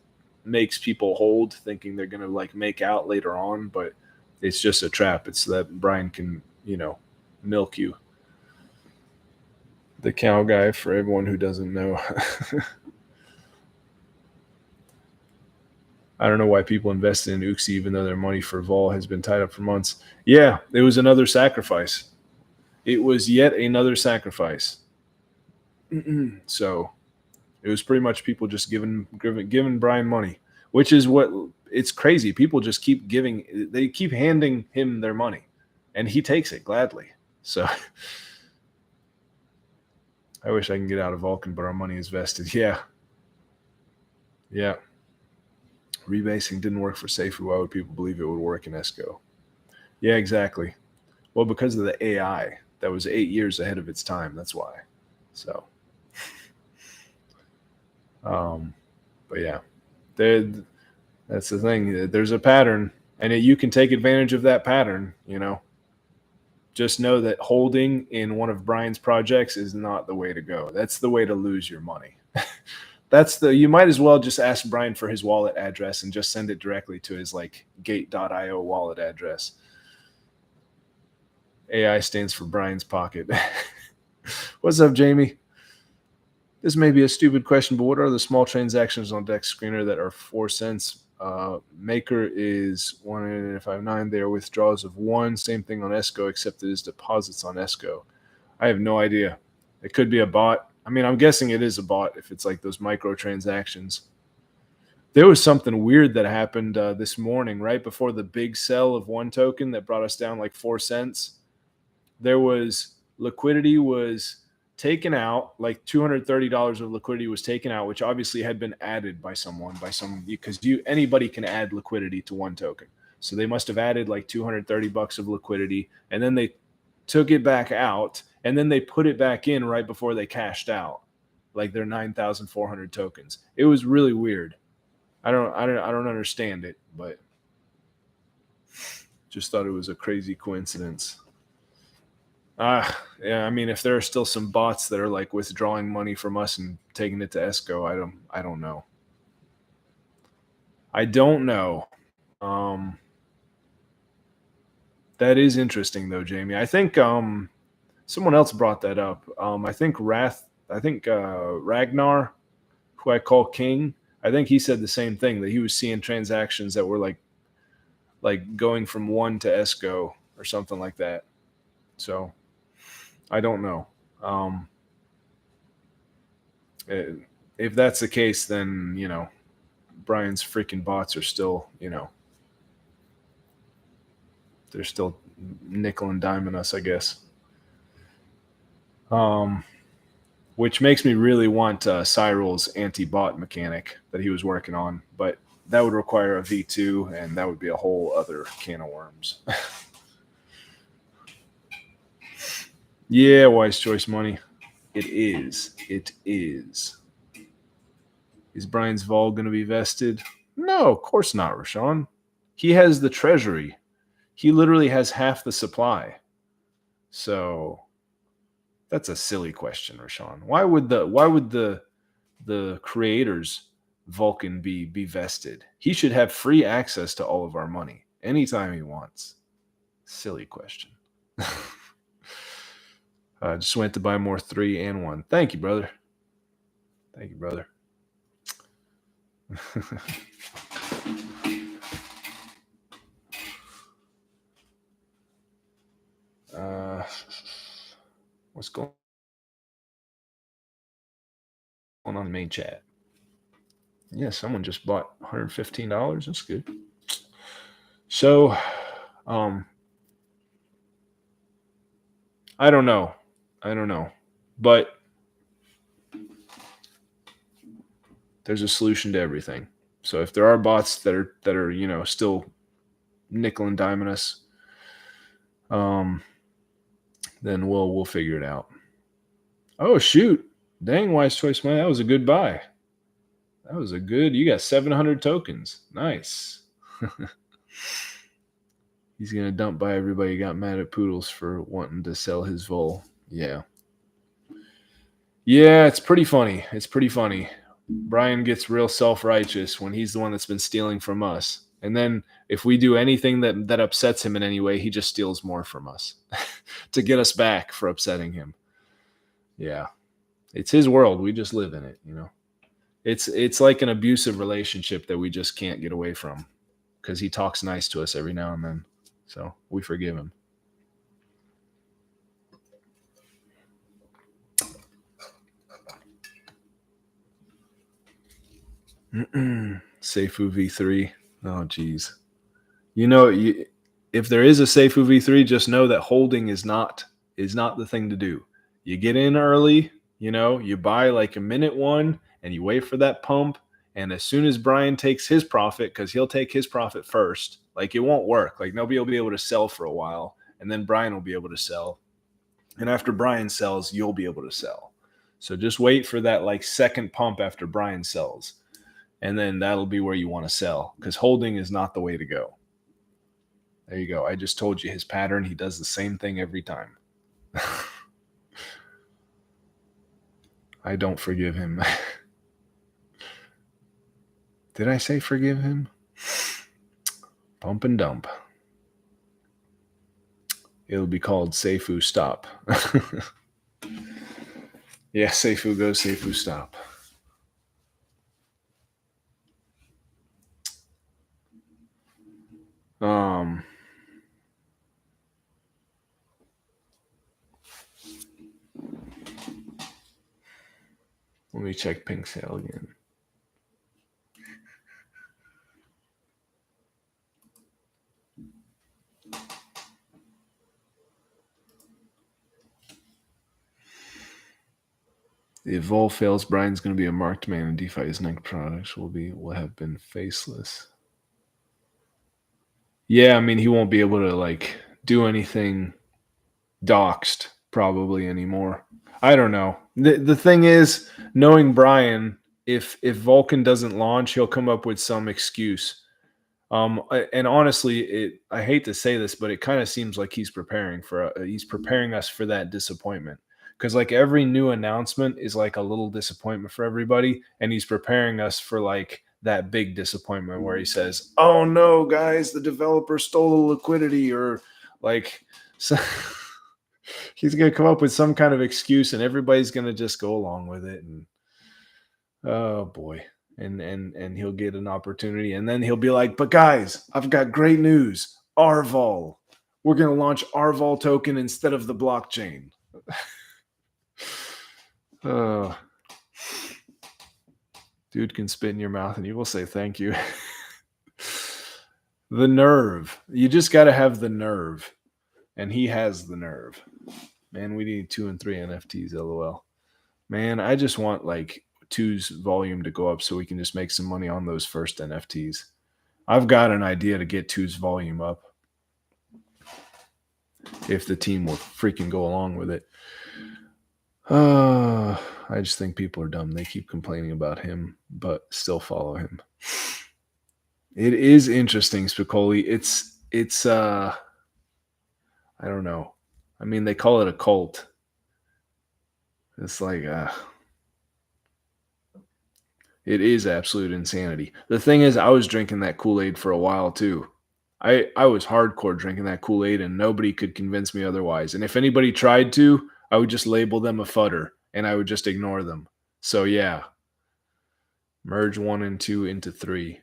S1: makes people hold thinking they're going to like make out later on, but it's just a trap. It's so that Brian can, milk you. The cow guy, for everyone who doesn't know. I don't know why people invested in Uxie even though their money for Vol has been tied up for months. Yeah, it was another sacrifice. It was yet another sacrifice. So it was pretty much people just giving Brian money, which is what it's crazy. People just keep giving, they keep handing him their money, and he takes it gladly. So I wish I can get out of Vulcan, but our money is vested. Yeah, yeah. Rebasing didn't work for Safety. Why would people believe it would work in Esco? Yeah, exactly. Well, because of the AI that was 8 years ahead of its time. That's why. So, um, but yeah, that's the thing. There's a pattern, and you can take advantage of that pattern. Just know that holding in one of Brian's projects is not the way to go. That's the way to lose your money. You might as well just ask Brian for his wallet address and just send it directly to his like gate.io wallet address. AI stands for Brian's pocket. What's up, Jamie? This may be a stupid question, but what are the small transactions on Dex Screener that are 4 cents? Maker is 1.59. They are withdrawals of 1. Same thing on Esco, except it is deposits on Esco. I have no idea. It could be a bot. I mean, I'm guessing it is a bot if it's like those microtransactions. There was something weird that happened this morning, right before the big sell of one token that brought us down like 4 cents. There was liquidity was taken out, like $230 of liquidity was taken out, which obviously had been added by someone, because anybody can add liquidity to one token. So they must have added like $230 of liquidity, and then they took it back out, and then they put it back in right before they cashed out, like their 9,400 tokens. It was really weird. I don't understand it, but just thought it was a crazy coincidence. Yeah. I mean, if there are still some bots that are like withdrawing money from us and taking it to Esco, I don't know. I don't know. That is interesting though, Jamie. I think Someone else brought that up. I think Ragnar, who I call King, I think he said the same thing, that he was seeing transactions that were like going from one to esco or something like that. So I don't know. Um, eh, if that's the case, then Brian's freaking bots are still they're still nickel and diming us, I guess. Um, which makes me really want Cyril's anti-bot mechanic that he was working on, but that would require a V2, and that would be a whole other can of worms. Yeah, wise choice money. It is. It is. Is Brian's Vol going to be vested? No, of course not, Rashawn. He has the treasury. He literally has half the supply. So that's a silly question, Rashawn. Why would the creators Vulcan be vested? He should have free access to all of our money anytime he wants. Silly question. Just went to buy more 3 and 1. Thank you, brother. Thank you, brother. What's going on in the main chat? Yeah, someone just bought $115. That's good. So, I don't know. But there's a solution to everything. So if there are bots that are still nickel and diming us, then we'll figure it out. Oh shoot! Dang, wise choice, man. That was a good buy. You got 700 tokens. Nice. He's gonna dump by everybody who got mad at Poodles for wanting to sell his Vol. Yeah. Yeah, it's pretty funny. Brian gets real self-righteous when he's the one that's been stealing from us. And then if we do anything that upsets him in any way, he just steals more from us to get us back for upsetting him. Yeah. It's his world. We just live in it, It's like an abusive relationship that we just can't get away from because he talks nice to us every now and then. So we forgive him. Seifu V3. Oh, geez. If there is a Seifu V3, just know that holding is not the thing to do. You get in early, you buy like a minute one, and you wait for that pump. And as soon as Brian takes his profit, because he'll take his profit first, like it won't work. Like nobody will be able to sell for a while, and then Brian will be able to sell. And after Brian sells, you'll be able to sell. So just wait for that like second pump after Brian sells. And then that'll be where you want to sell, because holding is not the way to go. There you go. I just told you his pattern. He does the same thing every time. I don't forgive him. Did I say forgive him? Pump and dump. It'll be called Seifu Stop. Yeah, Seifu go, Seifu stop. Let me check Pinksale again. If Vol fails, Brian's going to be a marked man, and DeFi his next products will have been faceless. Yeah, I mean he won't be able to like do anything doxed probably anymore. I don't know. The thing is, knowing Brian, if Vulcan doesn't launch, he'll come up with some excuse. And honestly, I hate to say this, but it kind of seems like he's preparing us for that disappointment. Because like every new announcement is like a little disappointment for everybody, and he's preparing us for like that big disappointment where he says, "Oh no, guys, the developer stole the liquidity," or like. So He's gonna come up with some kind of excuse, and everybody's gonna just go along with it. And oh boy, and he'll get an opportunity, and then he'll be like, "But guys, I've got great news. Arvol, we're gonna launch Arvol token instead of the blockchain." Oh, dude can spit in your mouth, and you will say thank you. The nerve. You just got to have the nerve, and he has the nerve. Man, we need 2 and 3 NFTs, lol. Man, I just want like two's volume to go up so we can just make some money on those first NFTs. I've got an idea to get two's volume up if the team will freaking go along with it. I just think people are dumb. They keep complaining about him, but still follow him. It is interesting, Spicoli. It's I don't know. I mean, they call it a cult. It's like it is absolute insanity. The thing is, I was drinking that Kool-Aid for a while too. I was hardcore drinking that Kool-Aid, and nobody could convince me otherwise. And if anybody tried to, I would just label them a fudder, and I would just ignore them. So yeah, merge 1 and 2 into 3.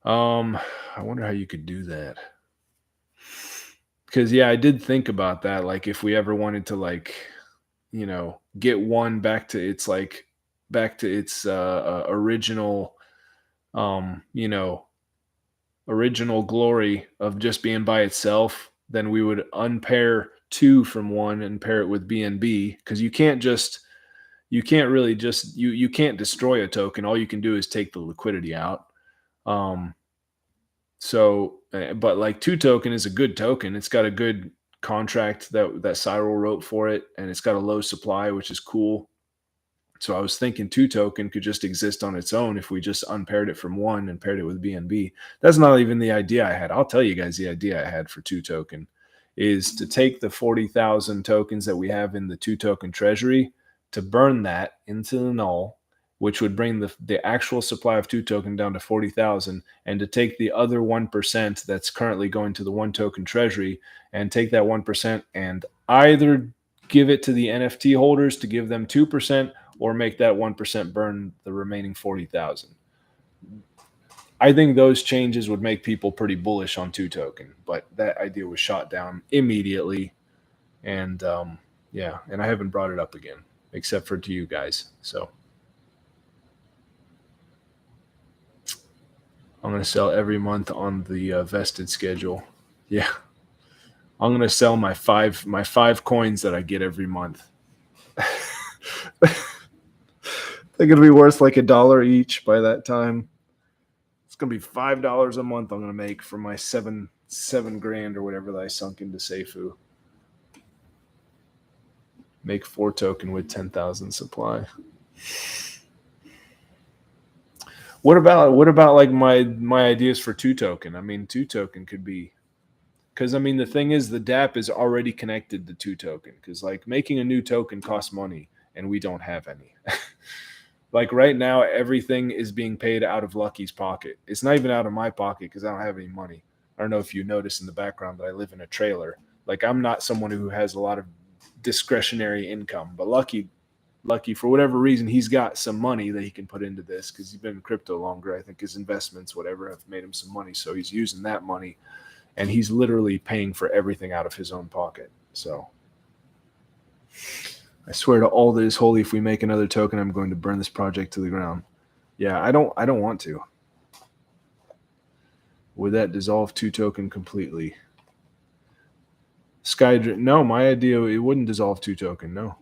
S1: I wonder how you could do that. Because yeah, I did think about that. Like if we ever wanted to like, get one back to its original, um, you know, original glory of just being by itself, then we would unpair 2 from 1 and pair it with BNB, because you can't really just you can't destroy a token. All you can do is take the liquidity out. Um, but like 2 token is a good token. It's got a good contract that Cyril wrote for it, and it's got a low supply, which is cool. So I was thinking 2 token could just exist on its own if we just unpaired it from 1 and paired it with BNB. That's not even the idea I had. I'll tell you guys the idea I had for 2 token is to take the 40,000 tokens that we have in the 2 token treasury, to burn that into the null, which would bring the actual supply of 2 token down to 40,000, and to take the other 1% that's currently going to the 1 token treasury and take that 1% and either give it to the NFT holders to give them 2%, or make that 1% burn the remaining 40,000. I think those changes would make people pretty bullish on 2 token, but that idea was shot down immediately. And yeah, and I haven't brought it up again, except for to you guys. So I'm going to sell every month on the vested schedule. Yeah. I'm going to sell my five coins that I get every month. They're going to be worth like $1 each by that time. It's going to be $5 a month I'm going to make for my seven grand or whatever that I sunk into Seifu. Make 4 token with 10,000 supply. What about like my ideas for 2 token? I mean, 2 token could be, because I mean the thing is the DApp is already connected to 2 token, because like making a new token costs money and we don't have any. Like right now, everything is being paid out of Lucky's pocket. It's not even out of my pocket because I don't have any money. I don't know if you notice in the background that I live in a trailer. Like I'm not someone who has a lot of discretionary income, but Lucky, for whatever reason, he's got some money that he can put into this because he's been in crypto longer. I think his investments, whatever, have made him some money. So he's using that money, and he's literally paying for everything out of his own pocket. So I swear to all that is holy, if we make another token, I'm going to burn this project to the ground. Yeah, I don't want to. Would that dissolve 2 token completely? No, my idea, it wouldn't dissolve 2 token. No.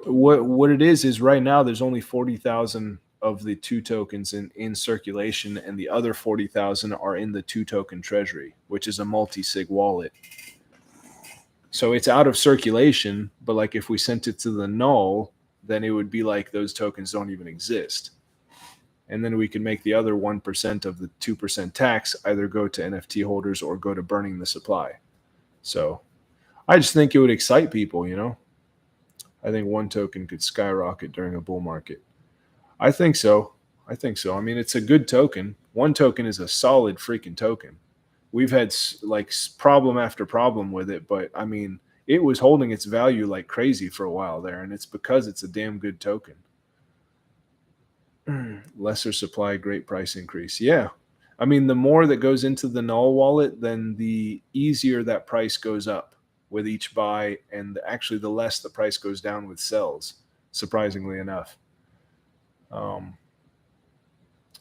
S1: What it is right now there's only 40,000 of the 2 tokens in circulation, and the other 40,000 are in the 2 token treasury, which is a multi-sig wallet. So it's out of circulation, but like if we sent it to the null, then it would be like those tokens don't even exist. And then we can make the other 1% of the 2% tax either go to NFT holders or go to burning the supply. So I just think it would excite people, I think 1 token could skyrocket during a bull market. I think so. I mean, it's a good token. 1 token is a solid freaking token. we've had like problem after problem with it, but I mean, it was holding its value like crazy for a while there, and it's because it's a damn good token. Lesser supply, great price increase. Yeah. I mean, the more that goes into the null wallet, then the easier that price goes up with each buy, and actually the less the price goes down with sells, surprisingly enough. Um,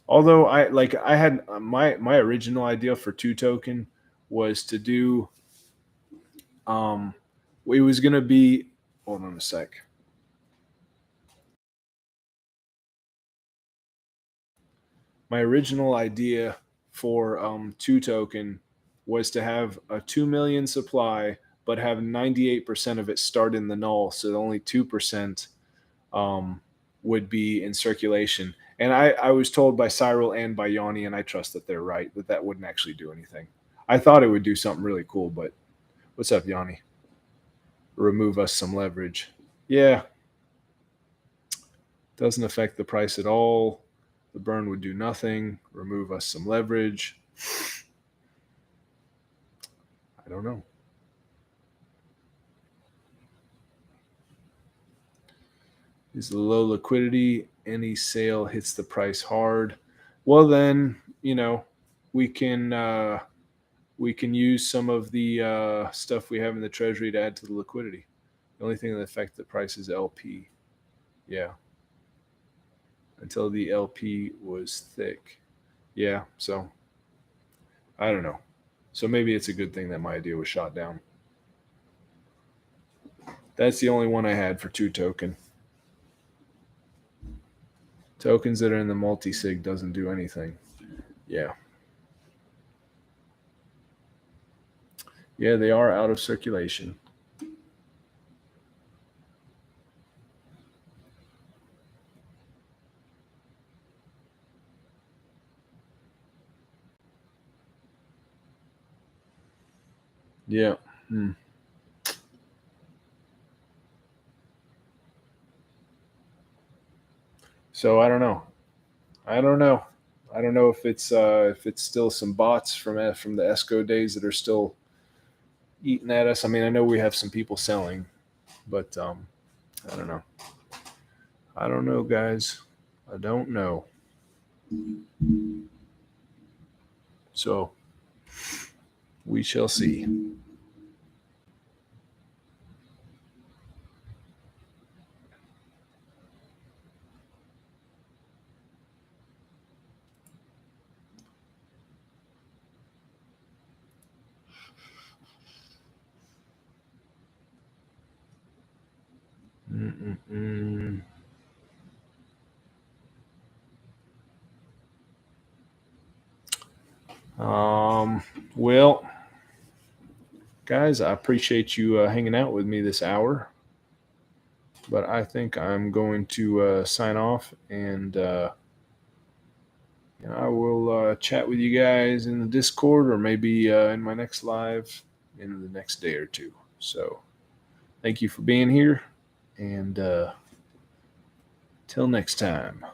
S1: Although I had my original idea for two token was to do it was gonna be, hold on a sec. My original idea for two token was to have a 2 million supply, but have 98% of it start in the null, so only 2% um, would be in circulation. And I was told by Cyril and by Yanni, and I trust that they're right, that that wouldn't actually do anything. I thought it would do something really cool, but what's up, Yanni? Remove us some leverage. Yeah, doesn't affect the price at all. The burn would do nothing. Remove us some leverage. I don't know. Is the low liquidity, any sale hits the price hard. Well, then, we can use some of the stuff we have in the treasury to add to the liquidity. The only thing that affects the price is LP. Yeah. Until the LP was thick. Yeah. So I don't know. So maybe it's a good thing that my idea was shot down. That's the only one I had for two token. Tokens that are in the multi-sig doesn't do anything. Yeah. Yeah, they are out of circulation. Yeah. So I don't know. I don't know. I don't know if it's still some bots from the ESCO days that are still eating at us. I mean, I know we have some people selling, but I don't know. I don't know, guys. I don't know. So we shall see. Mm-mm-mm. Well, guys, I appreciate you hanging out with me this hour, but I think I'm going to sign off, and I will chat with you guys in the Discord, or maybe in my next live in the next day or two. So thank you for being here, and till next time.